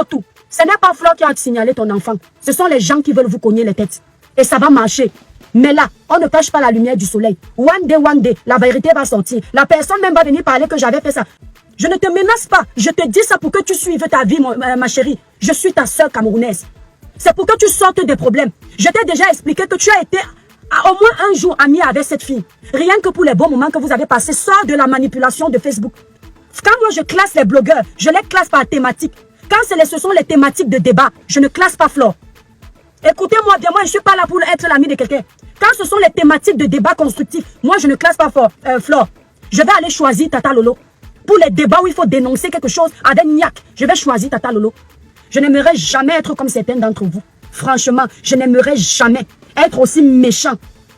tout. Ce n'est pas Flore qui a signalé ton enfant. Ce sont les gens qui veulent vous cogner les têtes. Et ça va marcher. Mais là, on ne cache pas la lumière du soleil. One day, la vérité va sortir. La personne même va venir parler que j'avais fait ça. Je ne te menace pas. Je te dis ça pour que tu suives ta vie, ma chérie. Je suis ta sœur camerounaise. C'est pour que tu sortes des problèmes. Je t'ai déjà expliqué que tu as été au moins un jour ami avec cette fille. Rien que pour les bons moments que vous avez passés, sors de la manipulation de Facebook. Quand moi je classe les blogueurs, je les classe par thématique. Quand ce sont les thématiques de débat, je ne classe pas Flore. Écoutez-moi bien, moi je ne suis pas là pour être l'ami de quelqu'un. Quand ce sont les thématiques de débat constructifs, moi je ne classe pas Flore. Je vais aller choisir Tata Lolo. Pour les débats où il faut dénoncer quelque chose avec niaque, je vais choisir Tata Lolo. Je n'aimerais jamais être comme certains d'entre vous. Franchement, je n'aimerais jamais être aussi méchant.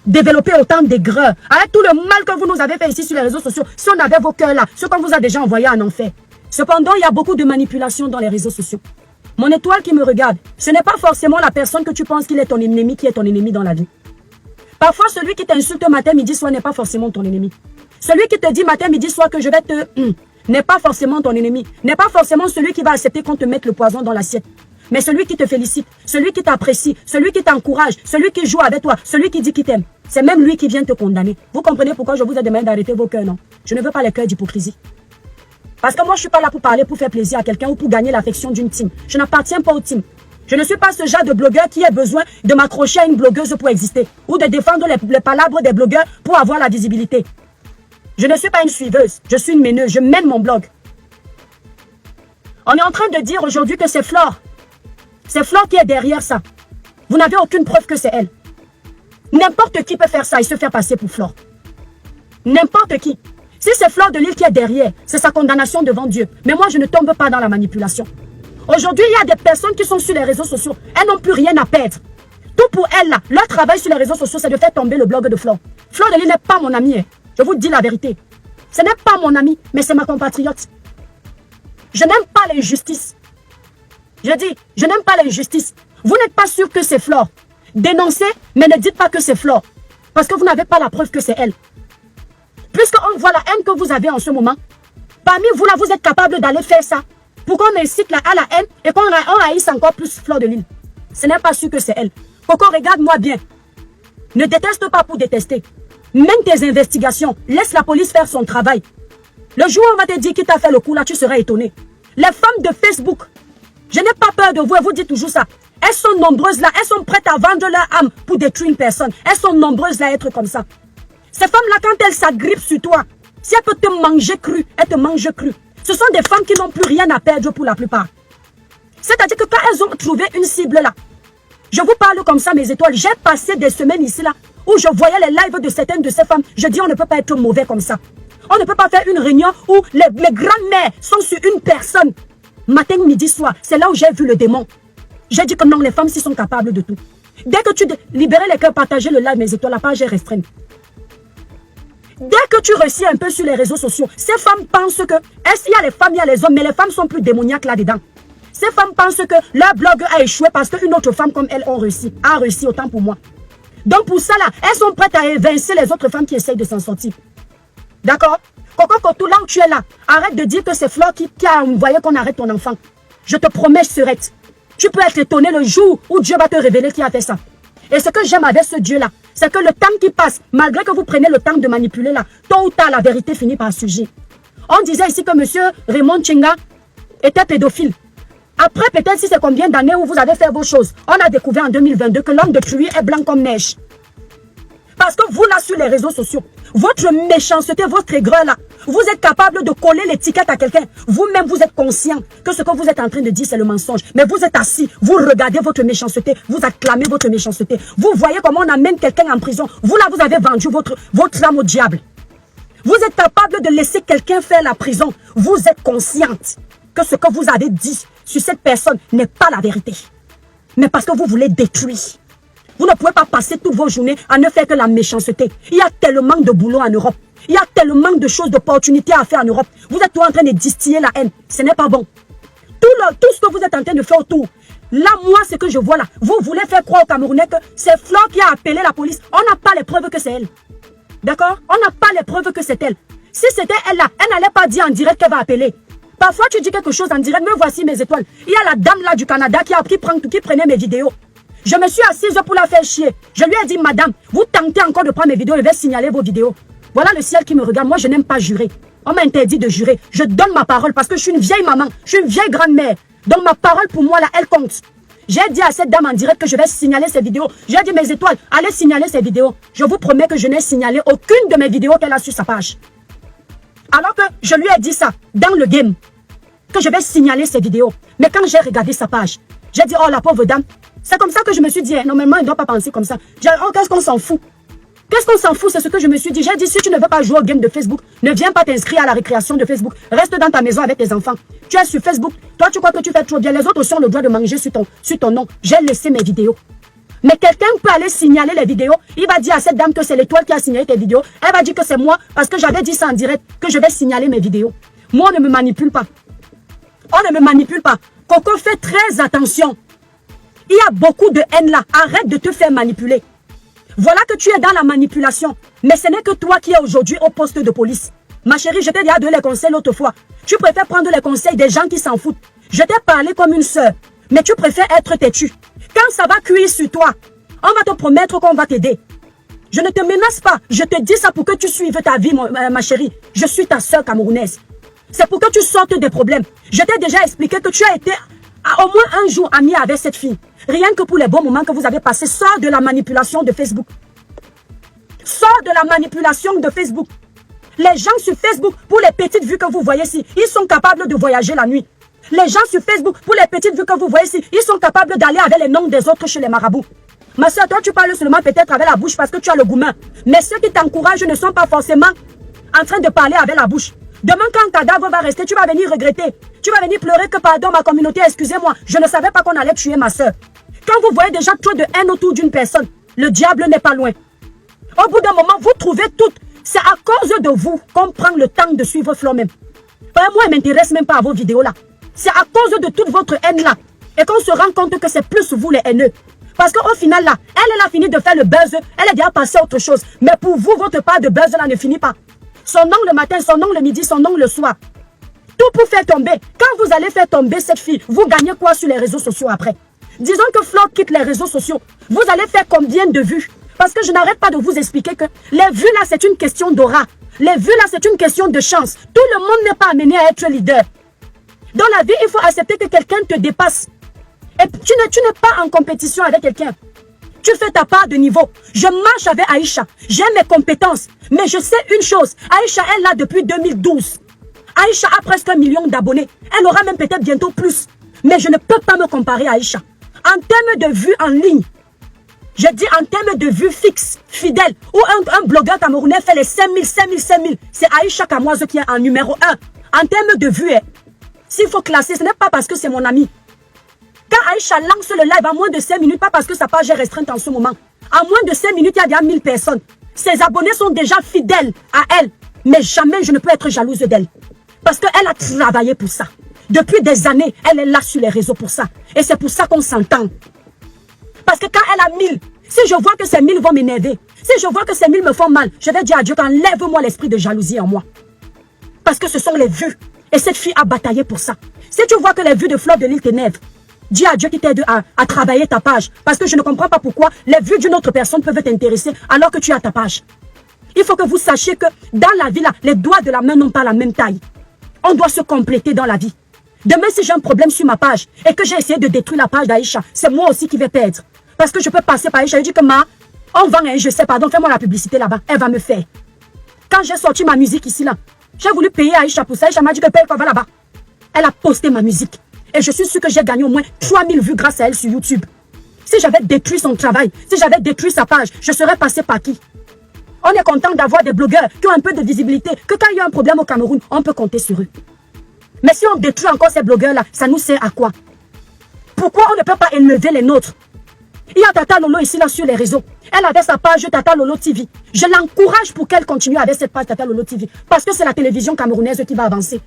Développer autant d'aigreur. Avec tout le mal que vous nous avez fait ici sur les réseaux sociaux. Si on avait vos cœurs là, ce qu'on vous a déjà envoyé en enfer. Cependant, il y a beaucoup de manipulation dans les réseaux sociaux. Mon étoile qui me regarde, ce n'est pas forcément la personne que tu penses qu'il est ton ennemi qui est ton ennemi dans la vie. Parfois, celui qui t'insulte matin, midi, soir n'est pas forcément ton ennemi. Celui qui te dit matin, midi, soir que je vais te... n'est pas forcément ton ennemi. N'est pas forcément celui qui va accepter qu'on te mette le poison dans l'assiette. Mais celui qui te félicite, celui qui t'apprécie, celui qui t'encourage, celui qui joue avec toi, celui qui dit qu'il t'aime. C'est même lui qui vient te condamner. Vous comprenez pourquoi je vous ai demandé d'arrêter vos cœurs, non? Je ne veux pas les cœurs d'hypocrisie. Parce que moi, je ne suis pas là pour parler, pour faire plaisir à quelqu'un ou pour gagner l'affection d'une team. Je n'appartiens pas au team. Je ne suis pas ce genre de blogueur qui a besoin de m'accrocher à une blogueuse pour exister. Ou de défendre les palabres des blogueurs pour avoir la visibilité. Je ne suis pas une suiveuse. Je suis une mèneuse. Je mène mon blog. On est en train de dire aujourd'hui que c'est Flore. C'est Flore qui est derrière ça. Vous n'avez aucune preuve que c'est elle. N'importe qui peut faire ça et se faire passer pour Flore. N'importe qui. Si c'est Flore de Lille qui est derrière, c'est sa condamnation devant Dieu. Mais moi, je ne tombe pas dans la manipulation. Aujourd'hui, il y a des personnes qui sont sur les réseaux sociaux. Elles n'ont plus rien à perdre. Tout pour elles, là, leur travail sur les réseaux sociaux, c'est de faire tomber le blog de Flore. Flore de Lille n'est pas mon amie. Hein. Je vous dis la vérité. Ce n'est pas mon amie, mais c'est ma compatriote. Je n'aime pas l'injustice. Je dis, je n'aime pas l'injustice. Vous n'êtes pas sûr que c'est Flore. Dénoncez, mais ne dites pas que c'est Flore. Parce que vous n'avez pas la preuve que c'est elle. Puisqu'on voit la haine que vous avez en ce moment, parmi vous là, vous êtes capable d'aller faire ça. Pour qu'on incite à la haine et qu'on haïsse encore plus Flore de Lille. Ce n'est pas sûr que c'est elle. Coco, regarde-moi bien. Ne déteste pas pour détester. Mène tes investigations. Laisse la police faire son travail. Le jour où on va te dire qui t'a fait le coup là, tu seras étonné. Les femmes de Facebook, je n'ai pas peur de vous et vous dites toujours ça. Elles sont nombreuses là, elles sont prêtes à vendre leur âme pour détruire une personne. Elles sont nombreuses là à être comme ça. Ces femmes-là, quand elles s'agrippent sur toi, si elles peuvent te manger cru, elles te mangent cru. Ce sont des femmes qui n'ont plus rien à perdre pour la plupart. C'est-à-dire que quand elles ont trouvé une cible là, je vous parle comme ça mes étoiles, j'ai passé des semaines ici là, où je voyais les lives de certaines de ces femmes. Je dis on ne peut pas être mauvais comme ça. On ne peut pas faire une réunion où mes grands-mères sont sur une personne. Matin, midi, soir, c'est là où j'ai vu le démon. J'ai dit que non, les femmes s'y sont capables de tout. Dès que tu libérais les cœurs, partagez le live, mes étoiles, la page est restreinte. Dès que tu réussis un peu sur les réseaux sociaux, ces femmes pensent que, il y a les femmes, il y a les hommes, mais les femmes sont plus démoniaques là-dedans. Ces femmes pensent que leur blog a échoué parce qu'une autre femme comme elles a réussi autant pour moi. Donc pour ça là, elles sont prêtes à évincer les autres femmes qui essayent de s'en sortir. D'accord? Coco Kotou, là où tu es là, arrête de dire que c'est Flore qui a envoyé qu'on arrête ton enfant. Je te promets, Serette, tu peux être étonné le jour où Dieu va te révéler qui a fait ça. Et ce que j'aime avec ce Dieu-là, c'est que le temps qui passe, malgré que vous preniez le temps de manipuler là, tôt ou tard, la vérité finit par surgir. On disait ici que monsieur Raymond Chinga était pédophile. Après, peut-être si c'est combien d'années où vous avez fait vos choses, on a découvert en 2022 que l'homme de Truy est blanc comme neige. Parce que vous là sur les réseaux sociaux, votre méchanceté, votre aigreur là, vous êtes capable de coller l'étiquette à quelqu'un. Vous-même, vous êtes conscient que ce que vous êtes en train de dire, c'est le mensonge. Mais vous êtes assis, vous regardez votre méchanceté, vous acclamez votre méchanceté. Vous voyez comment on amène quelqu'un en prison. Vous là, vous avez vendu votre âme au diable. Vous êtes capable de laisser quelqu'un faire la prison. Vous êtes consciente que ce que vous avez dit sur cette personne n'est pas la vérité. Mais parce que vous voulez détruire. Vous ne pouvez pas passer toutes vos journées à ne faire que la méchanceté. Il y a tellement de boulot en Europe. Il y a tellement de choses, d'opportunités à faire en Europe. Vous êtes tout en train de distiller la haine. Ce n'est pas bon. Tout ce que vous êtes en train de faire autour. Là, moi, ce que je vois là, vous voulez faire croire aux Camerounais que c'est Flore qui a appelé la police. On n'a pas les preuves que c'est elle. D'accord? On n'a pas les preuves que c'est elle. Si c'était elle là, elle n'allait pas dire en direct qu'elle va appeler. Parfois, tu dis quelque chose en direct, me voici mes étoiles. Il y a la dame là du Canada qui prenait mes vidéos. Je me suis assise pour la faire chier. Je lui ai dit, madame, vous tentez encore de prendre mes vidéos, je vais signaler vos vidéos. Voilà le ciel qui me regarde. Moi, je n'aime pas jurer. On m'a interdit de jurer. Je donne ma parole parce que je suis une vieille maman. Je suis une vieille grand-mère. Donc, ma parole pour moi, là, elle compte. J'ai dit à cette dame en direct que je vais signaler ses vidéos. J'ai dit, mes étoiles, allez signaler ses vidéos. Je vous promets que je n'ai signalé aucune de mes vidéos qu'elle a sur sa page. Alors que je lui ai dit ça dans le game, que je vais signaler ses vidéos. Mais quand j'ai regardé sa page, j'ai dit, oh la pauvre dame, c'est comme ça que je me suis dit, normalement, elle ne doit pas penser comme ça. J'ai dit, oh, qu'est-ce qu'on s'en fout? Qu'est-ce qu'on s'en fout? C'est ce que je me suis dit. J'ai dit, si tu ne veux pas jouer au game de Facebook, ne viens pas t'inscrire à la récréation de Facebook. Reste dans ta maison avec tes enfants. Tu es sur Facebook. Toi, tu crois que tu fais trop bien. Les autres aussi ont le droit de manger sur ton nom. J'ai laissé mes vidéos. Mais quelqu'un peut aller signaler les vidéos. Il va dire à cette dame que c'est l'étoile qui a signalé tes vidéos. Elle va dire que c'est moi parce que j'avais dit ça en direct, que je vais signaler mes vidéos. Moi, on ne me manipule pas. On ne me manipule pas. Coco, fais très attention. Il y a beaucoup de haine là. Arrête de te faire manipuler. Voilà que tu es dans la manipulation. Mais ce n'est que toi qui es aujourd'hui au poste de police. Ma chérie, je t'ai déjà donné les conseils l'autre fois. Tu préfères prendre les conseils des gens qui s'en foutent. Je t'ai parlé comme une sœur. Mais tu préfères être têtu. Quand ça va cuire sur toi, on va te promettre qu'on va t'aider. Je ne te menace pas. Je te dis ça pour que tu suives ta vie, ma chérie. Je suis ta sœur camerounaise. C'est pour que tu sortes des problèmes. Je t'ai déjà expliqué que tu as été au moins un jour ami avec cette fille. Rien que pour les bons moments que vous avez passés. Sors de la manipulation de Facebook. Sors de la manipulation de Facebook. Les gens sur Facebook, pour les petites vues que vous voyez ici, ils sont capables de voyager la nuit. Les gens sur Facebook, pour les petites vues que vous voyez ici, ils sont capables d'aller avec les noms des autres chez les marabouts. Ma soeur, toi, tu parles seulement peut-être avec la bouche parce que tu as le gourmand. Mais ceux qui t'encouragent ne sont pas forcément en train de parler avec la bouche. Demain, quand un cadavre va rester, tu vas venir regretter. Tu vas venir pleurer que pardon, ma communauté, excusez-moi, je ne savais pas qu'on allait tuer ma soeur. Quand vous voyez déjà trop de haine autour d'une personne, le diable n'est pas loin. Au bout d'un moment, vous trouvez toutes. C'est à cause de vous qu'on prend le temps de suivre Flo même. Moi, elle ne m'intéresse même pas à vos vidéos là. C'est à cause de toute votre haine là. Et qu'on se rend compte que c'est plus vous les haineux. Parce qu'au final là, elle a fini de faire le buzz. Elle est déjà passée à autre chose. Mais pour vous, votre part de buzz là ne finit pas. Son nom le matin, son nom le midi, son nom le soir. Tout pour faire tomber. Quand vous allez faire tomber cette fille, vous gagnez quoi sur les réseaux sociaux après? Disons que Flo quitte les réseaux sociaux. Vous allez faire combien de vues? Parce que je n'arrête pas de vous expliquer que les vues là, c'est une question d'aura. Les vues là, c'est une question de chance. Tout le monde n'est pas amené à être leader. Dans la vie, il faut accepter que quelqu'un te dépasse. Et tu n'es pas en compétition avec quelqu'un. Tu fais ta part de niveau. Je marche avec Aïcha. J'ai mes compétences. Mais je sais une chose. Aïcha est là depuis 2012. Aïcha a presque 1 million d'abonnés. Elle aura même peut-être bientôt plus. Mais je ne peux pas me comparer à Aïcha. En termes de vues en ligne, je dis en termes de vues fixes, fidèles, où un blogueur camerounais fait les 5000, c'est Aïcha Kamoise qui est en numéro 1. En termes de vues, s'il faut classer, ce n'est pas parce que c'est mon ami. Quand Aïcha lance le live à moins de 5 minutes, pas parce que sa page est restreinte en ce moment. À moins de 5 minutes, il y a déjà 1000 personnes. Ses abonnés sont déjà fidèles à elle. Mais jamais je ne peux être jalouse d'elle. Parce qu'elle a travaillé pour ça. Depuis des années, elle est là sur les réseaux pour ça. Et c'est pour ça qu'on s'entend. Parce que quand elle a 1000, si je vois que ces 1000 vont m'énerver, si je vois que ces 1000 me font mal, je vais dire à Dieu qu'enlève-moi l'esprit de jalousie en moi. Parce que ce sont les vues. Et cette fille a bataillé pour ça. Si tu vois que les vues de Fleur de Lille t'énervent, dis à Dieu qui t'aide à travailler ta page. Parce que je ne comprends pas pourquoi les vues d'une autre personne peuvent t'intéresser alors que tu as ta page. Il faut que vous sachiez que dans la vie, là, les doigts de la main n'ont pas la même taille. On doit se compléter dans la vie. Demain, si j'ai un problème sur ma page et que j'ai essayé de détruire la page d'Aïcha, c'est moi aussi qui vais perdre. Parce que je peux passer par Aïcha. Je dis que on vend, je sais, pardon, fais-moi la publicité là-bas. Elle va me faire. Quand j'ai sorti ma musique ici, là, j'ai voulu payer Aïcha pour ça. Aïcha m'a dit que paye quoi, va là-bas. Elle a posté ma musique. Et je suis sûre que j'ai gagné au moins 3000 vues grâce à elle sur YouTube. Si j'avais détruit son travail, si j'avais détruit sa page, je serais passé par qui? On est content d'avoir des blogueurs qui ont un peu de visibilité, que quand il y a un problème au Cameroun, on peut compter sur eux. Mais si on détruit encore ces blogueurs-là, ça nous sert à quoi? Pourquoi on ne peut pas élever les nôtres? Il y a Tata Lolo ici, là, sur les réseaux. Elle avait sa page Tata Lolo TV. Je l'encourage pour qu'elle continue avec cette page Tata Lolo TV. Parce que c'est la télévision camerounaise qui va avancer.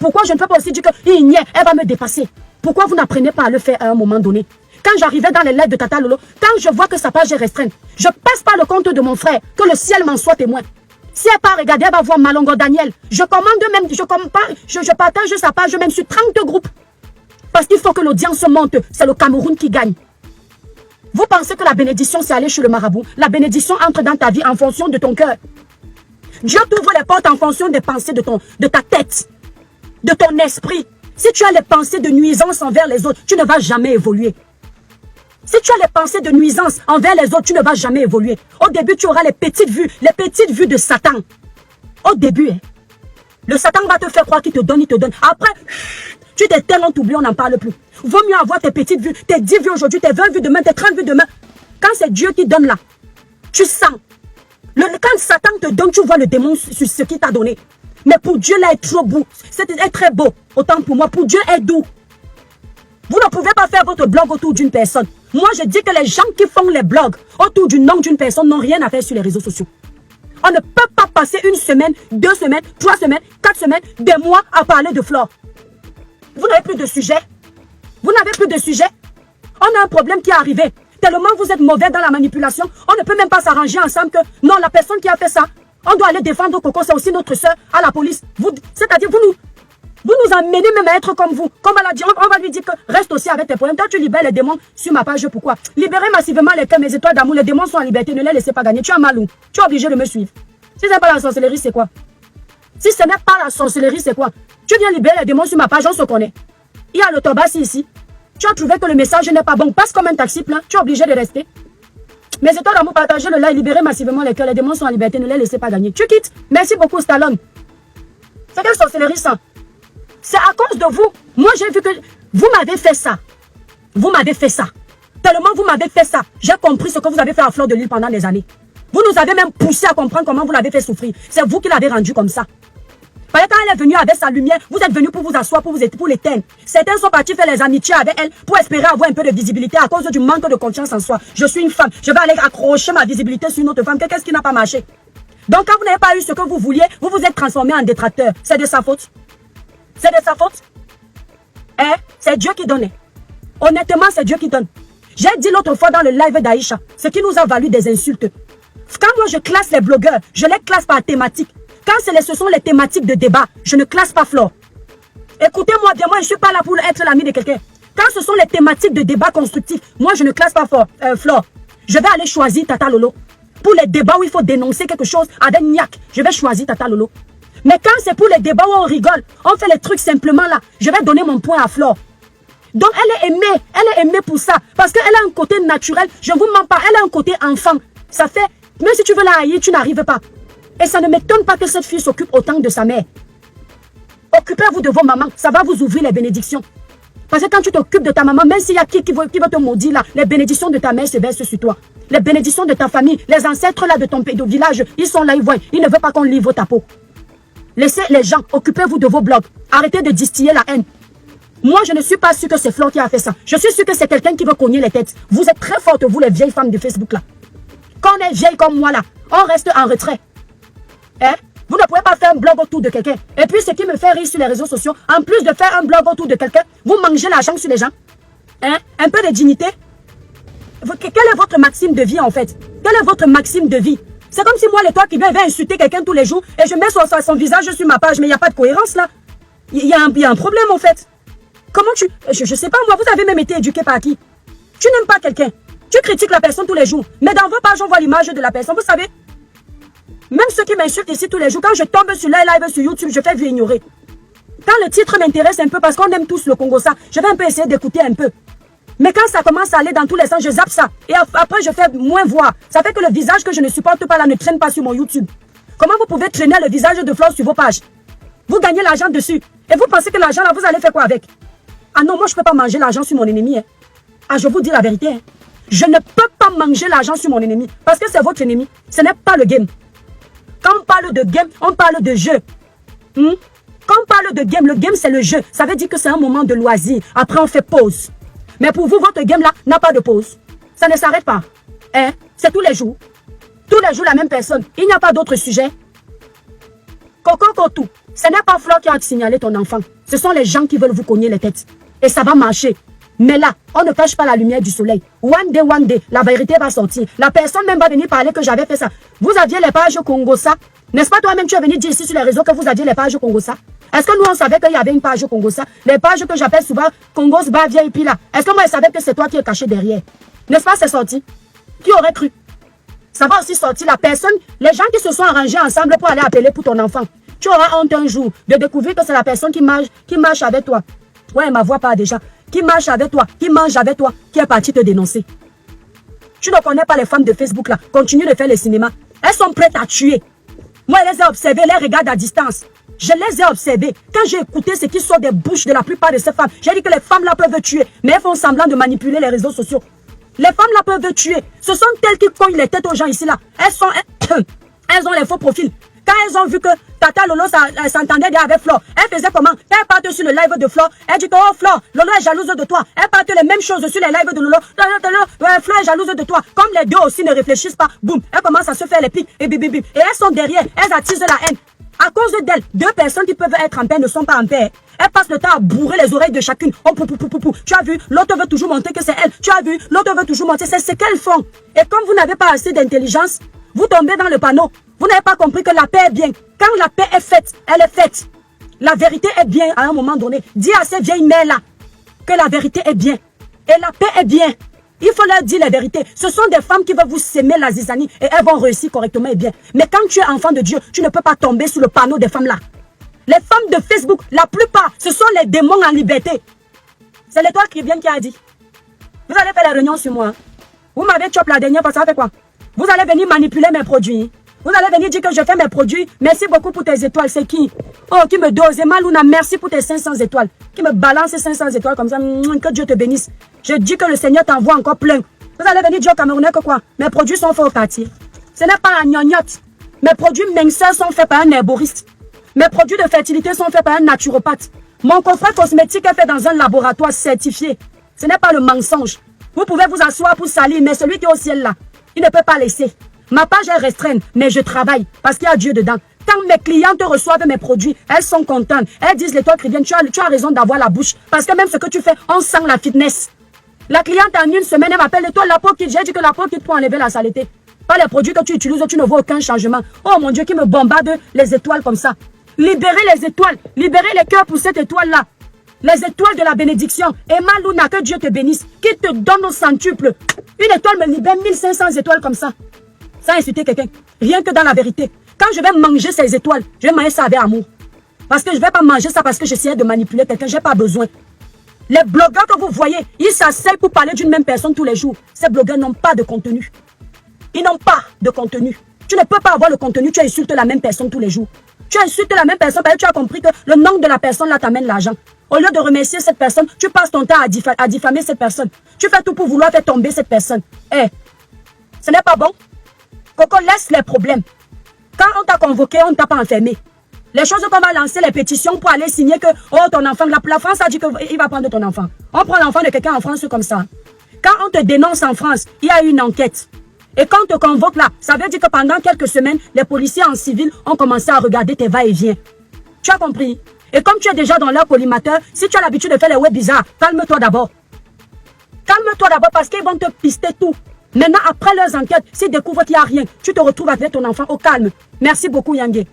Pourquoi je ne peux pas aussi dire que elle va me dépasser? Pourquoi vous n'apprenez pas à le faire à un moment donné? Quand j'arrivais dans les lives de Tata Lolo, quand je vois que sa page est restreinte, je passe par le compte de mon frère, que le ciel m'en soit témoin. Si elle part regarder, elle va voir Malongo Daniel. Je commande même, je partage sa page même sur 30 groupes. Parce qu'il faut que l'audience monte. C'est le Cameroun qui gagne. Vous pensez que la bénédiction, c'est aller chez le marabout? La bénédiction entre dans ta vie en fonction de ton cœur. Dieu t'ouvre les portes en fonction des pensées de ta tête, de ton esprit. Si tu as les pensées de nuisance envers les autres, tu ne vas jamais évoluer. Si tu as les pensées de nuisance envers les autres, tu ne vas jamais évoluer. Au début, tu auras les petites vues de Satan. Au début, hein, le Satan va te faire croire qu'il te donne, il te donne. Après, tu t'éteins, on t'oublie, on n'en parle plus. Vaut mieux avoir tes petites vues, tes 10 vues aujourd'hui, tes 20 vues demain, tes 30 vues demain. Quand c'est Dieu qui donne là, tu sens. Quand Satan te donne, tu vois le démon sur ce qu'il t'a donné. Mais pour Dieu, là, est trop beau. C'est très beau. Autant pour moi, pour Dieu, est doux. Vous ne pouvez pas faire votre blog autour d'une personne. Moi, je dis que les gens qui font les blogs autour du nom d'une personne n'ont rien à faire sur les réseaux sociaux. On ne peut pas passer 1 semaine, 2 semaines, 3 semaines, 4 semaines, des mois à parler de Flore. Vous n'avez plus de sujet. Vous n'avez plus de sujet. On a un problème qui est arrivé. Tellement vous êtes mauvais dans la manipulation, on ne peut même pas s'arranger ensemble que non, la personne qui a fait ça, on doit aller défendre Coco, c'est aussi notre soeur à la police. C'est-à-dire, vous nous amenez même à être comme vous. Comme elle a dit, on va lui dire que reste aussi avec tes problèmes. Toi, tu libères les démons sur ma page. Pourquoi? Libérez massivement les cœurs, mes étoiles d'amour. Les démons sont en liberté. Ne les laissez pas gagner. Tu as mal où? Tu es obligé de me suivre. Si ce n'est pas la sorcellerie, c'est quoi? Si ce n'est pas la sorcellerie, c'est quoi? Tu viens libérer les démons sur ma page, on se connaît. Il y a le Tobassi ici. Tu as trouvé que le message n'est pas bon. Passe comme un taxi plein. Tu es obligé de rester. Mes étoiles d'amour, partagez le live, libérez massivement les cœurs. Les démons sont en liberté. Ne les laissez pas gagner. Tu quittes. Merci beaucoup, Stallone. C'est quelle sorcellerie ça? C'est à cause de vous. Moi, j'ai vu que vous m'avez fait ça. Vous m'avez fait ça. Tellement vous m'avez fait ça. J'ai compris ce que vous avez fait à Fleur de Lille pendant des années. Vous nous avez même poussé à comprendre comment vous l'avez fait souffrir. C'est vous qui l'avez rendu comme ça. Parce que quand elle est venue avec sa lumière, vous êtes venu pour vous asseoir, pour l'éteindre. Certains sont partis faire les amitiés avec elle pour espérer avoir un peu de visibilité à cause du manque de confiance en soi. Je suis une femme. Je vais aller accrocher ma visibilité sur une autre femme. Qu'est-ce qui n'a pas marché? Donc quand vous n'avez pas eu ce que vous vouliez, vous vous êtes transformé en détracteur. C'est de sa faute. C'est de sa faute. Hein? C'est Dieu qui donne. Honnêtement, c'est Dieu qui donne. J'ai dit l'autre fois dans le live d'Aïcha, ce qui nous a valu des insultes. Quand moi je classe les blogueurs, je les classe par thématique. Quand ce sont les thématiques de débat, je ne classe pas Flore. Écoutez-moi bien, moi je ne suis pas là pour être l'ami de quelqu'un. Quand ce sont les thématiques de débat constructifs, moi je ne classe pas Flore. Je vais aller choisir Tata Lolo. Pour les débats où il faut dénoncer quelque chose avec niaque, je vais choisir Tata Lolo. Mais quand c'est pour les débats où on rigole, on fait les trucs simplement là, je vais donner mon point à Flore. Donc elle est aimée pour ça. Parce qu'elle a un côté naturel, je ne vous mens pas, elle a un côté enfant. Ça fait, même si tu veux la haïr, tu n'arrives pas. Et ça ne m'étonne pas que cette fille s'occupe autant de sa mère. Occupez-vous de vos mamans, ça va vous ouvrir les bénédictions. Parce que quand tu t'occupes de ta maman, même s'il y a qui va te maudire là, les bénédictions de ta mère se versent sur toi. Les bénédictions de ta famille, les ancêtres là de ton village, ils sont là, ils voient. Ils ne veulent pas qu'on livre ta peau. Laissez les gens, occupez-vous de vos blogs. Arrêtez de distiller la haine. Moi, je ne suis pas sûre que c'est Flore qui a fait ça. Je suis sûre que c'est quelqu'un qui veut cogner les têtes. Vous êtes très fortes, vous les vieilles femmes de Facebook là. Quand on est vieille comme moi là, on reste en retrait. Hein? Vous ne pouvez pas faire un blog autour de quelqu'un. Et puis, ce qui me fait rire sur les réseaux sociaux, en plus de faire un blog autour de quelqu'un, vous mangez l'argent sur les gens. Hein? Un peu de dignité. Quelle est votre maxime de vie en fait? Quelle est votre maxime de vie? C'est comme si moi, le toi qui vais insulter quelqu'un tous les jours et je mets son visage sur ma page, mais il n'y a pas de cohérence là. Il y a un problème en fait. Comment tu... Je sais pas moi, vous avez même été éduqué par qui? Tu n'aimes pas quelqu'un. Tu critiques la personne tous les jours. Mais dans vos pages, on voit l'image de la personne. Vous savez, même ceux qui m'insultent ici tous les jours, quand je tombe sur leur live sur YouTube, je fais ignorer. Quand le titre m'intéresse un peu, parce qu'on aime tous le Congo ça, je vais un peu essayer d'écouter un peu. Mais quand ça commence à aller dans tous les sens, je zappe ça. Et après, je fais moins voir. Ça fait que le visage que je ne supporte pas là ne traîne pas sur mon YouTube. Comment vous pouvez traîner le visage de Flore sur vos pages? Vous gagnez l'argent dessus. Et vous pensez que l'argent là, vous allez faire quoi avec? Ah non, moi je ne peux pas manger l'argent sur mon ennemi. Hein. Ah, je vous dis la vérité. Hein. Je ne peux pas manger l'argent sur mon ennemi. Parce que c'est votre ennemi. Ce n'est pas le game. Quand on parle de game, on parle de jeu. Quand on parle de game, le game c'est le jeu. Ça veut dire que c'est un moment de loisir. Après on fait pause. Mais pour vous, votre game là n'a pas de pause. Ça ne s'arrête pas. Hein? C'est tous les jours. Tous les jours la même personne. Il n'y a pas d'autre sujet. Coco Kotou. Ce n'est pas Flore qui a signalé ton enfant. Ce sont les gens qui veulent vous cogner les têtes. Et ça va marcher. Mais là, on ne cache pas la lumière du soleil. One day, la vérité va sortir. La personne même va venir parler que j'avais fait ça. Vous aviez les pages Congo ça. N'est-ce pas toi-même, tu es venu dire ici sur les réseaux que vous aviez les pages Congo ça? Est-ce que nous, on savait qu'il y avait une page Congo ça? Les pages que j'appelle souvent Congo Sba VIP là. Est-ce que moi, je savais que c'est toi qui es caché derrière? N'est-ce pas, c'est sorti? Qui aurait cru? Ça va aussi sortir la personne, les gens qui se sont arrangés ensemble pour aller appeler pour ton enfant. Tu auras honte un jour de découvrir que c'est la personne qui marche avec toi. Ouais, ma voix part déjà. Qui marche avec toi, qui mange avec toi, qui est parti te dénoncer. Tu ne connais pas les femmes de Facebook là. Continue de faire le cinéma. Elles sont prêtes à tuer. Moi, je les ai observées, les regarde à distance. Je les ai observées. Quand j'ai écouté ce qui sort des bouches de la plupart de ces femmes, j'ai dit que les femmes là peuvent tuer. Mais elles font semblant de manipuler les réseaux sociaux. Les femmes là peuvent tuer. Ce sont elles qui cognent les têtes aux gens ici là. Elles ont les faux profils. Quand elles ont vu que Tata Lolo s'entendait bien avec Flore, elle faisait comment? Elle partait sur le live de Flore. Elle dit que oh Flore, Lolo est jalouse de toi. Elle partait les mêmes choses sur les lives de Lolo. Flore est jalouse de toi. Comme les deux aussi ne réfléchissent pas, boum, elle commence à se faire les pics et bim bim bim. Et elles sont derrière, elles attisent la haine. À cause d'elles, deux personnes qui peuvent être en paix ne sont pas en paix. Elles passent le temps à bourrer les oreilles de chacune. Oh, pou. Tu as vu, l'autre veut toujours montrer que c'est elle. Tu as vu, l'autre veut toujours montrer. C'est ce qu'elles font. Et comme vous n'avez pas assez d'intelligence, vous tombez dans le panneau. Vous n'avez pas compris que la paix est bien. Quand la paix est faite, elle est faite. La vérité est bien à un moment donné. Dis à ces vieilles mères-là que la vérité est bien. Et la paix est bien. Il faut leur dire la vérité. Ce sont des femmes qui veulent vous s'aimer la zizanie et elles vont réussir correctement et bien. Mais quand tu es enfant de Dieu, tu ne peux pas tomber sous le panneau des femmes-là. Les femmes de Facebook, la plupart, ce sont les démons en liberté. C'est l'étoile chrétienne qui a dit. Vous allez faire la réunion sur moi. Vous m'avez chopé la dernière fois, ça fait quoi? Vous allez venir manipuler mes produits. Vous allez venir dire que je fais mes produits. Merci beaucoup pour tes étoiles. C'est qui? Oh, qui me dose. Malouna, merci pour tes 500 étoiles. Qui me balance 500 étoiles comme ça. Que Dieu te bénisse. Je dis que le Seigneur t'envoie encore plein. Vous allez venir dire au Camerounais que quoi? Mes produits sont faits au quartier. Ce n'est pas un gnognotte. Mes produits minceurs sont faits par un herboriste. Mes produits de fertilité sont faits par un naturopathe. Mon coffret cosmétique est fait dans un laboratoire certifié. Ce n'est pas le mensonge. Vous pouvez vous asseoir pour salir, mais celui qui est au ciel là, il ne peut pas laisser. Ma page est restreinte, mais je travaille parce qu'il y a Dieu dedans. Quand mes clientes reçoivent mes produits, elles sont contentes. Elles disent, l'étoile chrétienne, tu as raison d'avoir la bouche. Parce que même ce que tu fais, on sent la fitness. La cliente en une semaine, elle m'appelle, l'étoile, la peau qui, j'ai dit que la peau qui peut enlever la saleté. Pas les produits que tu utilises, tu ne vois aucun changement. Oh mon Dieu, qui me bombarde les étoiles comme ça. Libérez les étoiles, libérez les cœurs pour cette étoile-là. Les étoiles de la bénédiction. Emma Luna, que Dieu te bénisse. Qui te donne au centuple. Une étoile me libère 1500 étoiles comme ça. Sans insulter quelqu'un. Rien que dans la vérité. Quand je vais manger ces étoiles, je vais manger ça avec amour. Parce que je ne vais pas manger ça parce que j'essaie de manipuler quelqu'un. Je n'ai pas besoin. Les blogueurs que vous voyez, ils s'asseyent pour parler d'une même personne tous les jours. Ces blogueurs n'ont pas de contenu. Ils n'ont pas de contenu. Tu ne peux pas avoir le contenu, tu insultes la même personne tous les jours. Tu insultes la même personne parce que tu as compris que le nom de la personne là t'amène l'argent. Au lieu de remercier cette personne, tu passes ton temps à diffamer cette personne. Tu fais tout pour vouloir faire tomber cette personne. Eh, ce n'est pas bon. Coco, laisse les problèmes. Quand on t'a convoqué, on ne t'a pas enfermé. Les choses qu'on va lancer, les pétitions pour aller signer que, oh, ton enfant, la France a dit qu'il va prendre ton enfant. On prend l'enfant de quelqu'un en France comme ça. Quand on te dénonce en France, il y a une enquête. Et quand on te convoque là, ça veut dire que pendant quelques semaines, les policiers en civil ont commencé à regarder tes va-et-vient. Tu as compris? Et comme tu es déjà dans leur collimateur, si tu as l'habitude de faire les web bizarres, calme-toi d'abord. Calme-toi d'abord parce qu'ils vont te pister tout. Maintenant, après leurs enquêtes, s'ils découvrent qu'il n'y a rien, tu te retrouves avec ton enfant au calme. Merci beaucoup, Yangé.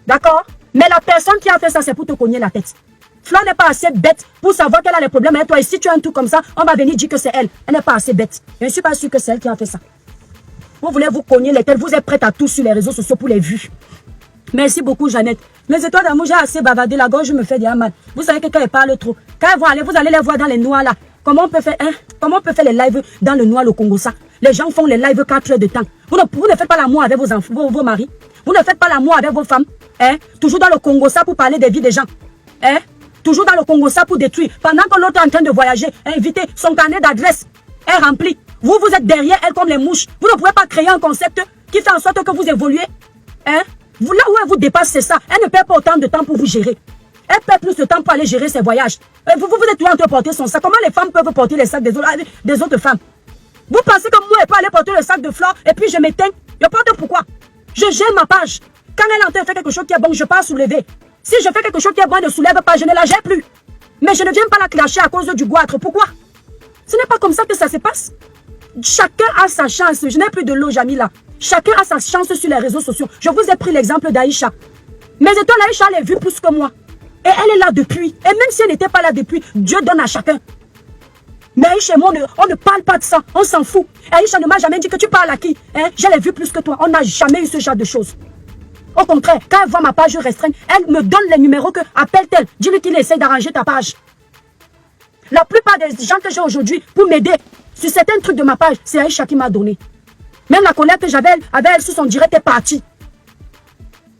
D'accord? Mais la personne qui a fait ça, c'est pour te cogner la tête. Flore n'est pas assez bête pour savoir qu'elle a les problèmes avec toi. Et si tu as un truc comme ça, on va venir dire que c'est elle. Elle n'est pas assez bête. Je ne suis pas sûre que c'est elle qui a fait ça. Vous voulez vous cogner les têtes, vous êtes prête à tout sur les réseaux sociaux pour les vues. Merci beaucoup, Jeannette. Mes étoiles d'amour, j'ai assez bavardé. La gorge me fait déjà mal. Vous savez que quand elles parlent trop, quand elles vont aller, vous allez les voir dans les noirs là. Comment on peut faire, hein? Comment on peut faire les lives dans le noir, le Congo, ça? Les gens font les lives 4 heures de temps. Vous ne faites pas l'amour avec vos enfants, vos maris. Vous ne faites pas l'amour avec vos femmes. Hein? Toujours dans le Congo, ça pour parler des vies des gens. Hein? Toujours dans le Congo, ça pour détruire. Pendant que l'autre est en train de voyager, inviter, son carnet d'adresse est rempli. Vous, vous êtes derrière elle comme les mouches. Vous ne pouvez pas créer un concept qui fait en sorte que vous évoluez. Hein? Vous, là où elle vous dépasse, c'est ça. Elle ne perd pas autant de temps pour vous gérer. Elle perd plus de temps pour aller gérer ses voyages. Vous êtes toujours en train de porter son sac. Comment les femmes peuvent porter les sacs des autres femmes? Vous pensez que moi, elle peut aller porter le sac de Flore et puis je m'éteins? Je porte pourquoi? Je gère ma page. Quand elle est en train de faire quelque chose qui est bon, je pars soulever. Si je fais quelque chose qui est bon, elle ne soulève pas, je ne la gère plus. Mais je ne viens pas la clasher à cause du goitre. Pourquoi? Ce n'est pas comme ça que ça se passe. Chacun a sa chance. Je n'ai plus de l'eau, Jamila. Chacun a sa chance sur les réseaux sociaux. Je vous ai pris l'exemple d'Aïcha. Mais étant Aïcha, elle est vue plus que moi. Et elle est là depuis. Et même si elle n'était pas là depuis, Dieu donne à chacun. Mais Aïcha et moi, on ne parle pas de ça. On s'en fout. Aïcha ne m'a jamais dit que tu parles à qui. Hein? Je l'ai vu plus que toi. On n'a jamais eu ce genre de choses. Au contraire, quand elle voit ma page restreinte, elle me donne les numéros que appelle-t-elle. Dis-lui qu'il essaie d'arranger ta page. La plupart des gens que j'ai aujourd'hui pour m'aider sur certains trucs de ma page, c'est Aïcha qui m'a donné. Même la collègue que j'avais avec elle sur son direct est partie.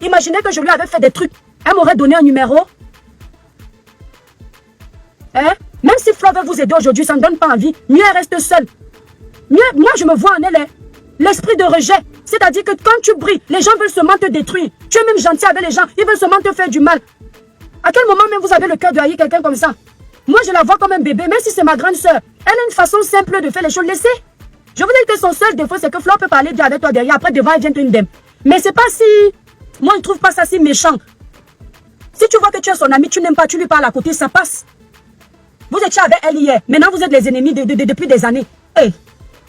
Imaginez que je lui avais fait des trucs. Elle m'aurait donné un numéro. Hein? Même si Flo veut vous aider aujourd'hui, ça ne donne pas envie. Mieux elle reste seule. Mieux, moi je me vois en elle. L'esprit de rejet. C'est-à-dire que quand tu brilles, les gens veulent seulement te détruire. Tu es même gentil avec les gens, ils veulent seulement te faire du mal. À quel moment même vous avez le cœur de haïr quelqu'un comme ça? Moi je la vois comme un bébé, même si c'est ma grande soeur. Elle a une façon simple de faire les choses. Laissez. Je vous dis que son seul défaut, c'est que Flo peut parler avec toi derrière. Après, devant, elle vient une dème. Mais c'est pas si... Moi, je ne trouve pas ça si méchant. Si tu vois que tu es son ami, tu n'aimes pas, tu lui parles à côté, ça passe. Vous étiez avec elle hier. Maintenant, vous êtes les ennemis depuis des années. Hey,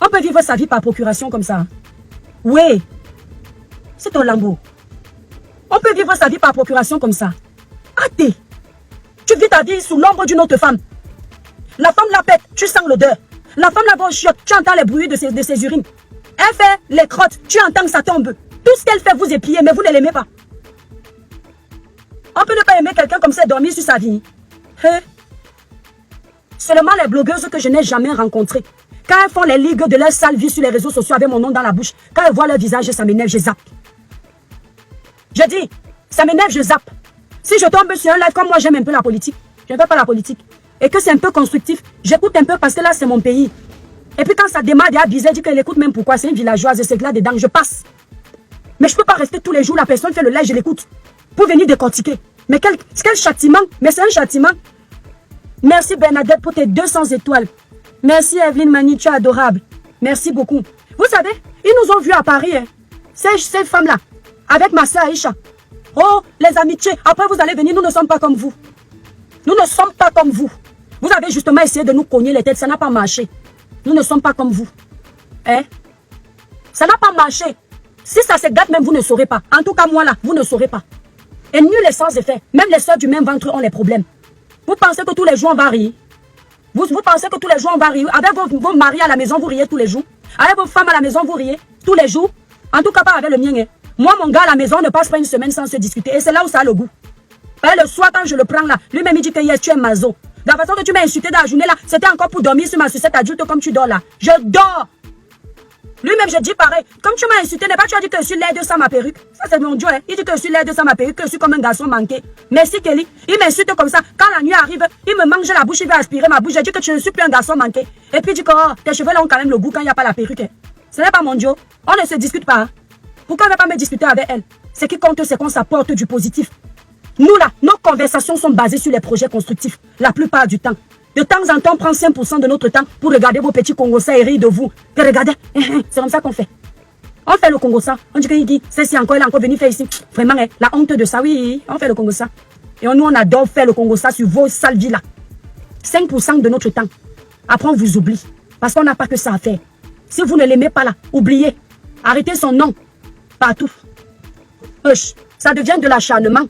on peut vivre sa vie par procuration comme ça. Oui. C'est ton lambeau. On peut vivre sa vie par procuration comme ça. Arrêtez. Tu vis ta vie sous l'ombre d'une autre femme. La femme la pète, tu sens l'odeur. La femme là-bas au chiotte, tu entends les bruits de ses urines. Elle fait les crottes, tu entends que ça tombe. Tout ce qu'elle fait, vous épiez, mais vous ne l'aimez pas. On peut ne pas aimer quelqu'un comme ça et dormir sur sa vie. Hein? Seulement les blogueuses que je n'ai jamais rencontrées. Quand elles font les ligues de leur sale vie sur les réseaux sociaux avec mon nom dans la bouche, quand elles voient leur visage, ça m'énerve, je zappe. Je dis, ça m'énerve, je zappe. Si je tombe sur un live comme moi, j'aime un peu la politique. Je ne fais pas la politique. Et que c'est un peu constructif, j'écoute un peu parce que là, c'est mon pays. Et puis quand ça démarre, il y a bizarre, dit qu'elle écoute même pourquoi. C'est une villageoise, c'est là dedans, je passe. Mais je ne peux pas rester tous les jours, la personne fait le live, je l'écoute. Pour venir décortiquer. Mais quel châtiment. Mais c'est un châtiment. Merci Bernadette pour tes 200 étoiles. Merci Evelyne Mani, tu es adorable. Merci beaucoup. Vous savez, ils nous ont vus à Paris, hein. Ces femmes-là, avec ma soeur Aïcha. Oh, les amitiés, après vous allez venir, nous ne sommes pas comme vous. Nous ne sommes pas comme vous. Vous avez justement essayé de nous cogner les têtes, ça n'a pas marché. Nous ne sommes pas comme vous. Hein? Ça n'a pas marché. Si ça se gâte, même vous ne saurez pas. En tout cas, moi là, vous ne saurez pas. Et nul est sans effet. Même les soeurs du même ventre ont les problèmes. Vous pensez que tous les jours on va rire? Vous pensez que tous les jours on va rire? Avec vos maris à la maison, vous riez tous les jours? Avec vos femmes à la maison, vous riez tous les jours? En tout cas, pas avec le mien. Hein. Moi, mon gars à la maison, on ne passe pas une semaine sans se discuter. Et c'est là où ça a le goût. Et le soir, quand je le prends là, lui-même il dit que yes, tu es mazo. De la façon que tu m'as insulté dans la journée là, c'était encore pour dormir sur ma sucette adulte comme tu dors là. Je dors. Lui-même, je dis pareil. Comme tu m'as insulté, n'est pas tu as dit que je suis laide sans ma perruque. Ça, c'est mon Dieu. Hein. Il dit que je suis laide sans ma perruque, que je suis comme un garçon manqué. Merci, Kelly. Il m'insulte comme ça. Quand la nuit arrive, il me mange la bouche, il va aspirer ma bouche. Je dis que je ne suis plus un garçon manqué. Et puis, il dit que oh, tes cheveux là ont quand même le goût quand il n'y a pas la perruque. Hein. Ce n'est pas mon Dieu. On ne se discute pas. Hein. Pourquoi on ne va pas me discuter avec elle? Ce qui compte, c'est qu'on s'apporte du positif. Nous là, nos conversations sont basées sur les projets constructifs. La plupart du temps. De temps en temps, on prend 5% de notre temps pour regarder vos petits Congosais et rire de vous. Que regardez, c'est comme ça qu'on fait. On fait le Congossa. On dit que c'est encore, elle est encore venue faire ici. Vraiment, la honte de ça, oui, on fait le Congossa. Et nous, on adore faire le Congossa sur vos sales vies là. 5% de notre temps. Après, on vous oublie. Parce qu'on n'a pas que ça à faire. Si vous ne l'aimez pas là, oubliez. Arrêtez son nom. Partout. Ça devient de l'acharnement.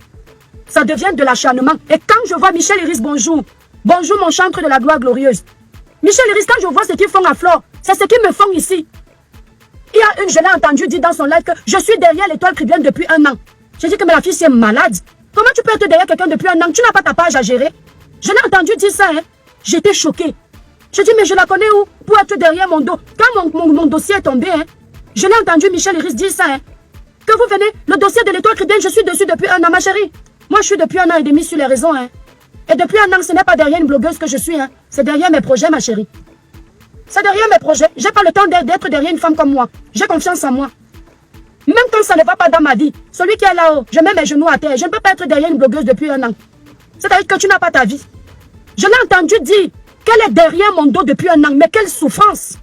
Ça devient de l'acharnement. Et quand je vois Michel Iris, bonjour. Bonjour mon chantre de la gloire glorieuse. Michel Iris, quand je vois ce qu'ils font à Flore, c'est ce qu'ils me font ici. Il y a une, je l'ai entendu dire dans son live que je suis derrière l'étoile chrétienne depuis 1 an. J'ai dit que mais la fille c'est malade. Comment tu peux être derrière quelqu'un depuis 1 an? Tu n'as pas ta page à gérer. Je l'ai entendu dire ça. Hein. J'étais choquée. Je dis mais je la connais où? Pour être derrière mon dos. Quand mon dossier est tombé, hein, je l'ai entendu Michel Iris dire ça. Hein. Que vous venez, le dossier de l'étoile chrétienne, je suis dessus depuis 1 an, ma chérie. Moi je suis depuis 1 an et demi sur les réseaux. Hein. Et depuis 1 an, ce n'est pas derrière une blogueuse que je suis. Hein. C'est derrière mes projets, ma chérie. C'est derrière mes projets. J'ai pas le temps d'être derrière une femme comme moi. J'ai confiance en moi. Même quand ça ne va pas dans ma vie, celui qui est là-haut, je mets mes genoux à terre. Je ne peux pas être derrière une blogueuse depuis 1 an. C'est-à-dire que tu n'as pas ta vie. Je l'ai entendu dire qu'elle est derrière mon dos depuis 1 an. Mais quelle souffrance.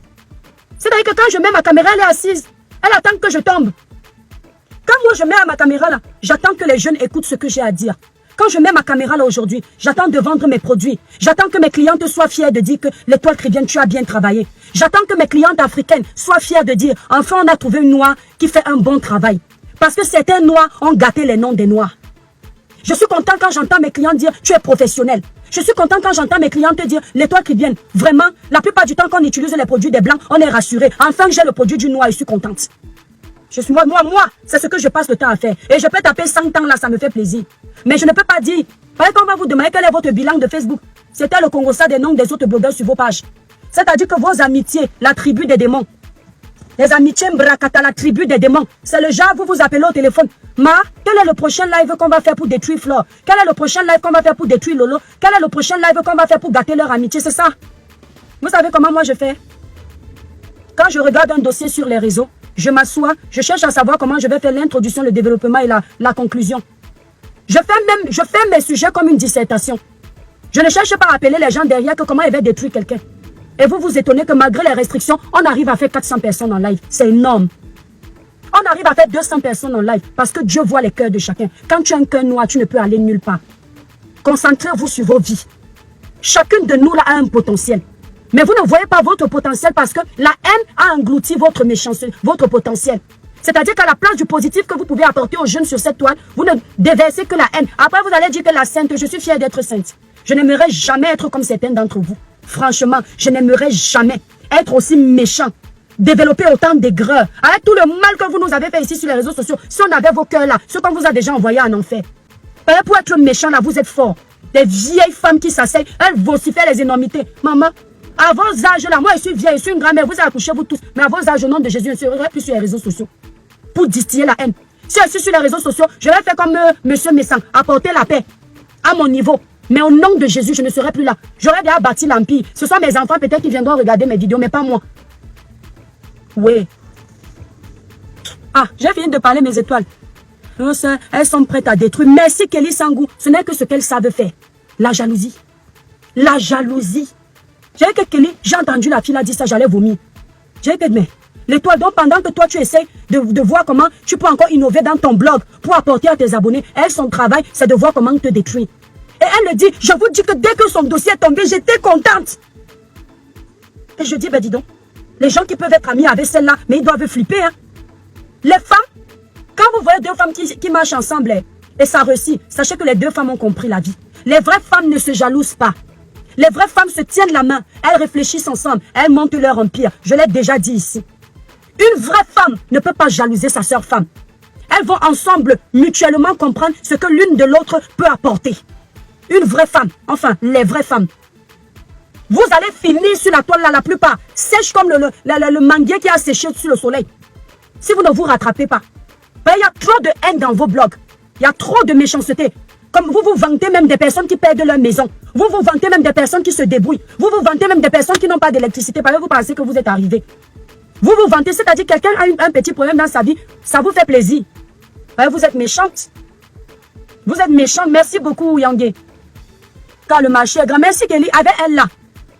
C'est-à-dire que quand je mets ma caméra, elle est assise. Elle attend que je tombe. Quand moi je mets à ma caméra là, j'attends que les jeunes écoutent ce que j'ai à dire. Quand je mets ma caméra là aujourd'hui, j'attends de vendre mes produits. J'attends que mes clientes soient fières de dire que l'Étoile chrétienne, tu as bien travaillé. J'attends que mes clientes africaines soient fières de dire, enfin on a trouvé une noire qui fait un bon travail. Parce que certains noirs ont gâté les noms des noirs. Je suis content quand j'entends mes clients dire, tu es professionnel. Je suis content quand j'entends mes clientes dire, l'Étoile chrétienne, vraiment, la plupart du temps qu'on utilise les produits des blancs, on est rassuré. Enfin, j'ai le produit du noir et je suis contente. Moi, c'est ce que je passe le temps à faire. Et je peux taper 100 ans là, ça me fait plaisir. Mais je ne peux pas dire, par exemple, on va vous demander quel est votre bilan de Facebook. C'était le Congo ça des noms des autres blogueurs sur vos pages. C'est-à-dire que vos amitiés, la tribu des démons, les amitiés Mbrakata, la tribu des démons, c'est le genre, vous vous appelez au téléphone. Ma, quel est le prochain live qu'on va faire pour détruire Flore? Quel est le prochain live qu'on va faire pour détruire Lolo? Quel est le prochain live qu'on va faire pour gâter leur amitié? C'est ça. Vous savez comment moi je fais? Quand je regarde un dossier sur les réseaux, je m'assois, je cherche à savoir comment je vais faire l'introduction, le développement et la conclusion. Je fais mes sujets comme une dissertation. Je ne cherche pas à appeler les gens derrière que comment ils vont détruire quelqu'un. Et vous vous étonnez que malgré les restrictions, on arrive à faire 400 personnes en live. C'est énorme. On arrive à faire 200 personnes en live parce que Dieu voit les cœurs de chacun. Quand tu as un cœur noir, tu ne peux aller nulle part. Concentrez-vous sur vos vies. Chacune de nous là a un potentiel. Mais vous ne voyez pas votre potentiel parce que la haine a englouti votre méchanceté, votre potentiel. C'est-à-dire qu'à la place du positif que vous pouvez apporter aux jeunes sur cette toile, vous ne déversez que la haine. Après, vous allez dire que la sainte, je suis fière d'être sainte. Je n'aimerais jamais être comme certains d'entre vous. Franchement, je n'aimerais jamais être aussi méchant. Développer autant d'aigreur. Avec tout le mal que vous nous avez fait ici sur les réseaux sociaux, si on avait vos cœurs là, ce qu'on vous a déjà envoyé en enfer. Pour être méchant là, vous êtes fort. Des vieilles femmes qui s'asseyent, elles vocifèrent les énormités. Maman, à vos âges là, moi je suis vieille, je suis une grand-mère, vous avez accouché vous tous. Mais à vos âges, au nom de Jésus, je ne serai plus sur les réseaux sociaux. Pour distiller la haine. Si je suis sur les réseaux sociaux, je vais faire comme Monsieur Messan, apporter la paix à mon niveau. Mais au nom de Jésus, je ne serai plus là. J'aurais déjà bâti l'empire. Ce sont mes enfants peut-être qui viendront regarder mes vidéos, mais pas moi. Oui. Ah, j'ai fini de parler mes étoiles. Elles sont prêtes à détruire. Merci Kelly Sangou. Ce n'est que ce qu'elles savent faire. La jalousie. La jalousie. J'ai que Kelly, j'ai entendu la fille a dit ça, j'allais vomir. J'ai que, mais l'étoile, donc pendant que toi tu essaies de voir comment tu peux encore innover dans ton blog pour apporter à tes abonnés, elle, son travail, c'est de voir comment te détruire. Et elle me dit, je vous dis que dès que son dossier est tombé, j'étais contente. Et je dis, ben dis donc, les gens qui peuvent être amis avec celle-là, mais ils doivent flipper. Hein. Les femmes, quand vous voyez deux femmes qui marchent ensemble et ça réussit, sachez que les deux femmes ont compris la vie. Les vraies femmes ne se jalousent pas. Les vraies femmes se tiennent la main, elles réfléchissent ensemble, elles montent leur empire. Je l'ai déjà dit ici. Une vraie femme ne peut pas jalouser sa sœur femme. Elles vont ensemble mutuellement comprendre ce que l'une de l'autre peut apporter. Une vraie femme, enfin les vraies femmes. Vous allez finir sur la toile là, la plupart, sèche comme le manguier qui a séché sur le soleil. Si vous ne vous rattrapez pas. Il y a trop de haine dans vos blogs. Il y a trop de méchanceté. Comme vous vous vantez même des personnes qui perdent leur maison. Vous vous vantez même des personnes qui se débrouillent. Vous vous vantez même des personnes qui n'ont pas d'électricité parce que vous pensez que vous êtes arrivé. Vous vous vantez, c'est-à-dire quelqu'un a un petit problème dans sa vie. Ça vous fait plaisir. Vous êtes méchante. Vous êtes méchante. Merci beaucoup, Yangé. Car le marché est grand. Merci, Kelly. Avec elle là.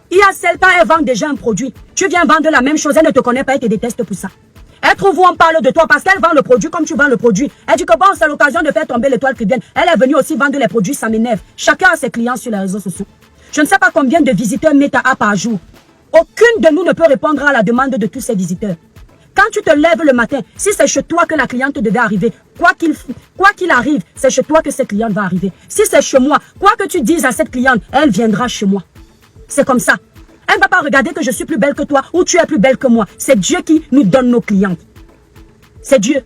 Il y a celle quand elle vend déjà un produit. Tu viens vendre la même chose. Elle ne te connaît pas. Elle te déteste pour ça. Elle trouve où on parle de toi parce qu'elle vend le produit comme tu vends le produit. Elle dit que bon, c'est l'occasion de faire tomber l'étoile chrétienne. Elle est venue aussi vendre les produits, ça m'énerve. Chacun a ses clients sur les réseaux sociaux. Je ne sais pas combien de visiteurs Meta a par jour. Aucune de nous ne peut répondre à la demande de tous ces visiteurs. Quand tu te lèves le matin, si c'est chez toi que la cliente devait arriver, quoi qu'il arrive, c'est chez toi que cette cliente va arriver. Si c'est chez moi, quoi que tu dises à cette cliente, elle viendra chez moi. C'est comme ça. Elle ne va pas regarder que je suis plus belle que toi ou tu es plus belle que moi. C'est Dieu qui nous donne nos clientes. C'est Dieu.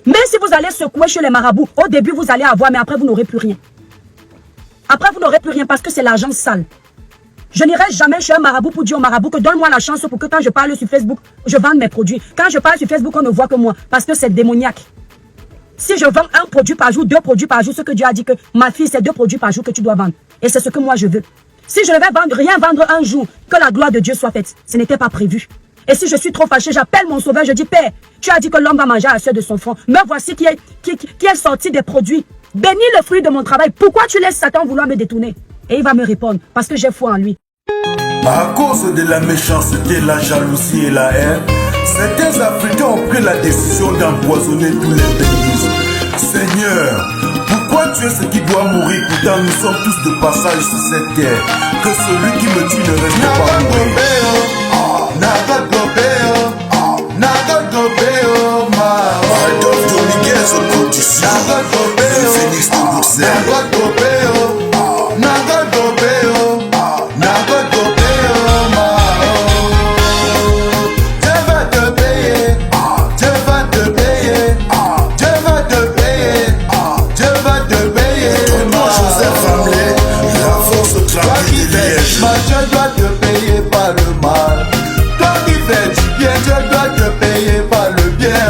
Même si vous allez secouer chez les marabouts, au début vous allez avoir, mais après vous n'aurez plus rien. Après vous n'aurez plus rien parce que c'est l'argent sale. Je n'irai jamais chez un marabout pour dire au marabout que donne-moi la chance pour que quand je parle sur Facebook, je vende mes produits. Quand je parle sur Facebook, on ne voit que moi parce que c'est démoniaque. Si je vends un produit par jour, 2 produits par jour, ce que Dieu a dit que ma fille, c'est 2 produits par jour que tu dois vendre. Et c'est ce que moi je veux. Si je ne vais rien vendre un jour, que la gloire de Dieu soit faite. Ce n'était pas prévu. Et si je suis trop fâché, j'appelle mon sauveur, je dis, Père, tu as dit que l'homme va manger à la sueur de son front. Me voici qui est sorti des produits. Bénis le fruit de mon travail. Pourquoi tu laisses Satan vouloir me détourner? Et il va me répondre, parce que j'ai foi en lui. À cause de la méchanceté, la jalousie et la haine, certains Africains ont pris la décision d'empoisonner tous les pays. Seigneur, pour Pourquoi tuer ce qui doit mourir? Pourtant nous sommes tous de passage sur cette terre. Que celui qui me tue ne reste pas mourir. Adolphe Dominguez au production. Le Phoenix de Bruxelles. Je dois te payer par le mal. Toi qui fais du bien, je dois te payer par le bien.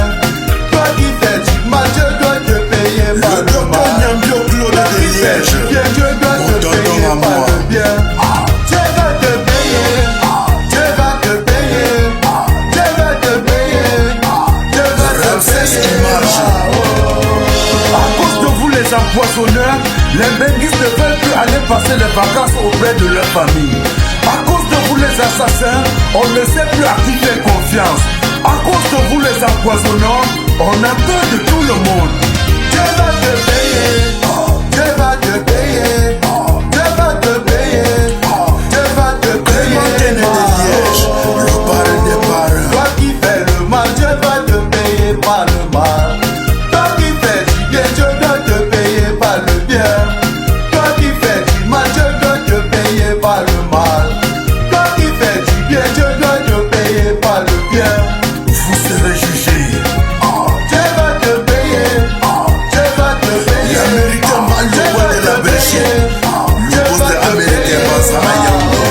Toi qui fais du mal, je dois te payer par le mal. Toi qui fais du bien, je dois te payer par le bien. Je vais te payer, je vais te payer, je vais te payer, je vais te payer. À cause de vous les empoisonneurs, les benguistes ne veulent plus aller passer les vacances auprès de leur famille. À cause de vous les assassins, on ne sait plus à qui faire confiance. À cause de vous les empoisonneurs, on a peur de tout le monde. Je vais te payer, je vais te payer, je vais te payer, je vais te payer. Le parrain des parrains. Toi qui fais le mal, je vais te payer par le mal. Toi qui fais du bien, je dois te payer par le bien. Toi qui fais du mal, je dois te payer par le mal. Toi qui fais du bien, je dois te payer par le bien. Vous serez jugés. Je vais te payer, je vais te payer. L'Américain mal le roi de la Belgique. Le boss de l'Américain Bazama Yambo.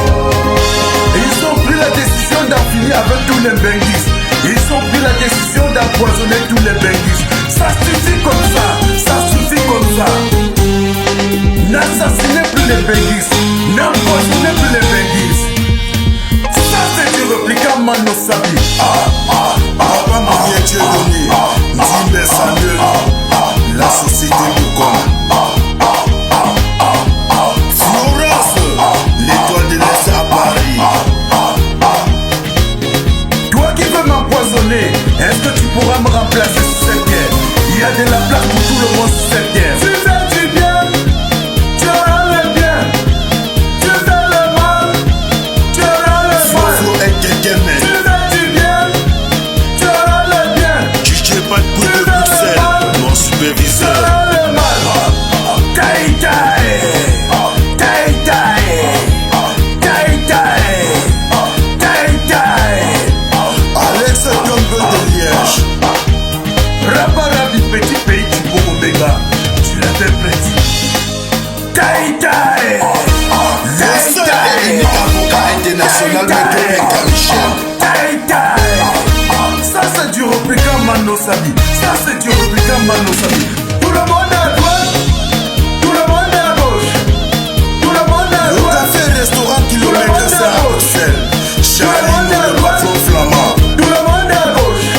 Ils ont pris la décision d'en finir avec tous les benguistes. Ils ont pris la décision d'empoisonner tous les benguistes. Ça suffit comme ça, ça suffit comme ça. N'assassinez plus les benguistes, n'empoisonnez plus les benguistes. Ça c'est du répliquant Mano Sabi. Papa Marie Dieu donné, Zimbe Sandel, la société du corps. Florence, l'étoile de l'Est à Paris. Toi qui veux m'empoisonner, est-ce que tu pourras me remplacer sur cette terre? Il y a de la place pour tout le monde sur cette terre. Tu fais du bien, tu auras le bien. Tu fais le mal, tu auras le mal. Faut être quelqu'un, mais Tu fais du bien, tu auras le bien. DJ Pat de Bruxelles, mon Tu superviseur. auras le mal. Tai Tai, Tai Tai, Tai Tai, Tai Tai. Alex Tombe de Liège. Raparabi, petit pays du Bombéga, tu l'interprètes. Tai Tai, le seul et unique avocat international de Michel. Tai Tai. Ça c'est du répliquant Mano Sabi. Ça c'est du répliquant Mano Sabi. Tout le monde à droite, tout le monde à gauche. Tout le monde à Le droite, café restaurant kilomètre c'est à Bruxelles. Charlie, le patron flamand. tout le monde à gauche.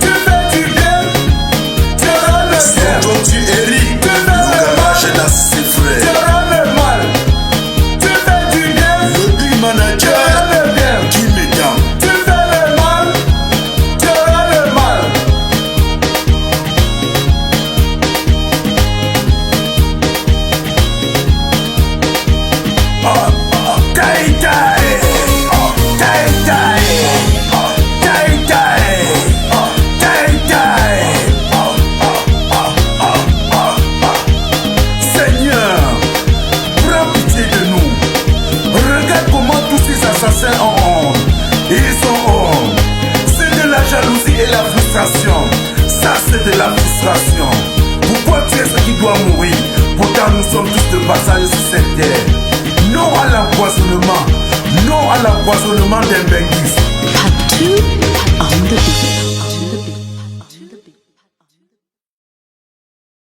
Tu fais du bien, tu auras le bien. Son tu Eric, le garage dans ses Tu frères. auras le mal. Tu fais du bien, Le big tu manager auras le bien. qui m'étend. Tu fais le mal, tu auras le mal. Tai Tai, Tai Tai, Tai Tai, Tai Tai. Seigneur, prends pitié de nous. Regarde comment tous ces assassins ont honte. Ils ont honte. C'est de la jalousie et la frustration. Ça c'est de la frustration. Pourquoi tuer ce qui doit mourir? Pourtant nous sommes tous de passage sur cette terre. Non à l'empoisonnement. Non à l'empoisonnement d'un benguiste.